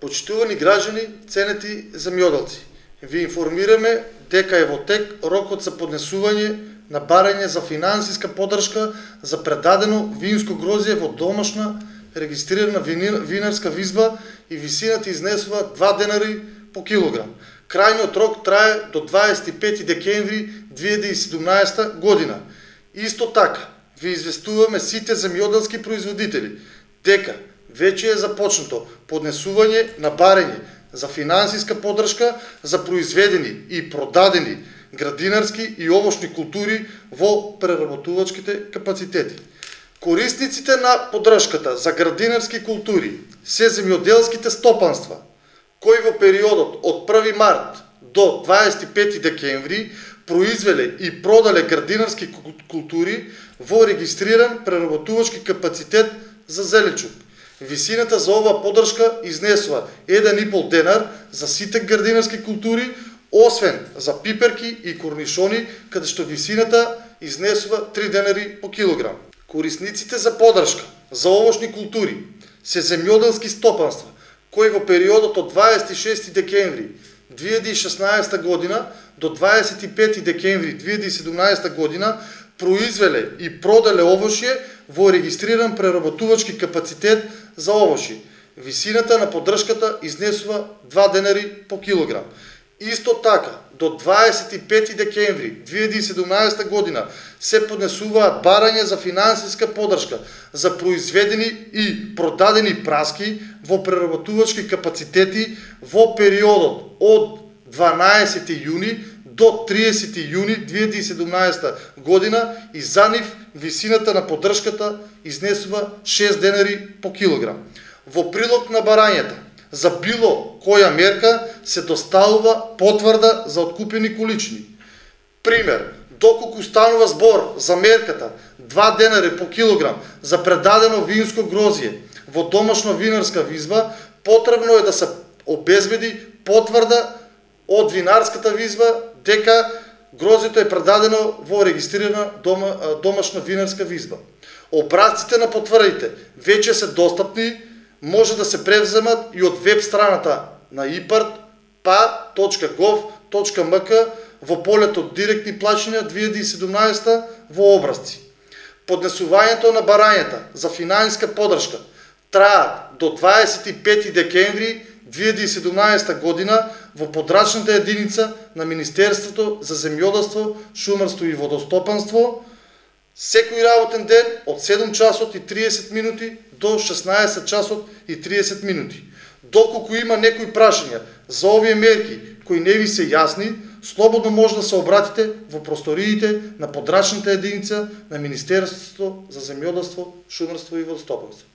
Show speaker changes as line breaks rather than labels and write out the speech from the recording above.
Почитувани граждани, ценети земјоделци, ви информираме дека е во тек рокот за поднесување на барање за финансиска поддршка за предадено винско грозје во домашна регистрирана винарска визба и висината изнесува 2 денари по килограм. Крајниот рок трае до 25 декември 2017 година. Исто така, ви известуваме сите земјоделски производители дека веќе е започнато поднесување на барање за финансиска поддршка за произведени и продадени градинарски и овошни култури во преработувачките капацитети. Корисниците на поддршката за градинарски култури се земјоделските стопанства, кои во периодот од 1 март до 25 декември произвеле и продале градинарски култури во регистриран преработувачки капацитет за зеленчук. Висината за оваа поддршка изнесува 1,5 денар за сите градинарски култури, освен за пиперки и корнишони, каде што висината изнесува 3 денари по килограм. Корисниците за поддршка за овошни култури се земјоделски стопанства, кои во периодот од 26 декември 2016 година до 25 декември 2017 година произвеле и продале овошје во регистриран преработувачки капацитет за овошје. Висината на поддршката изнесува 2 денари по килограм. Исто така, до 25 декември 2017 година се поднесуваат барање за финансиска поддршка за произведени и продадени праски во преработувачки капацитети во периодот од 12 јуни до 30 јуни 2017 година и за нив висината на поддршката изнесува 6 денари по килограм. Во прилог на барањата за било која мерка се доставува потврда за откупени количини. Пример, доколку станува збор за мерката 2 денари по килограм за предадено винско грозје во домашна винарска визба, потребно е да се обезбеди потврда од винарската визба дека грозјето е предадено во регистрирана домашна винарска визба. Образците на потврдите веќе се достапни, може да се превземат и од веб страната на ИПАРД pa.gov.mk во полето директни плаќања 2017 во образци. Поднесувањето на барањата за финансиска поддршка траат до 25 декември 2017 година во подрачната единица на Министерството за земјоделство, шумарство и водостопанство, секој работен ден од 7 часот и 30 минути до 16 часот и 30 минути. Доколку има некои прашања за овие мерки кои не ви се јасни, слободно може да се обратите во просториите на подрачната единица на Министерството за земјоделство, шумарство и водостопанство.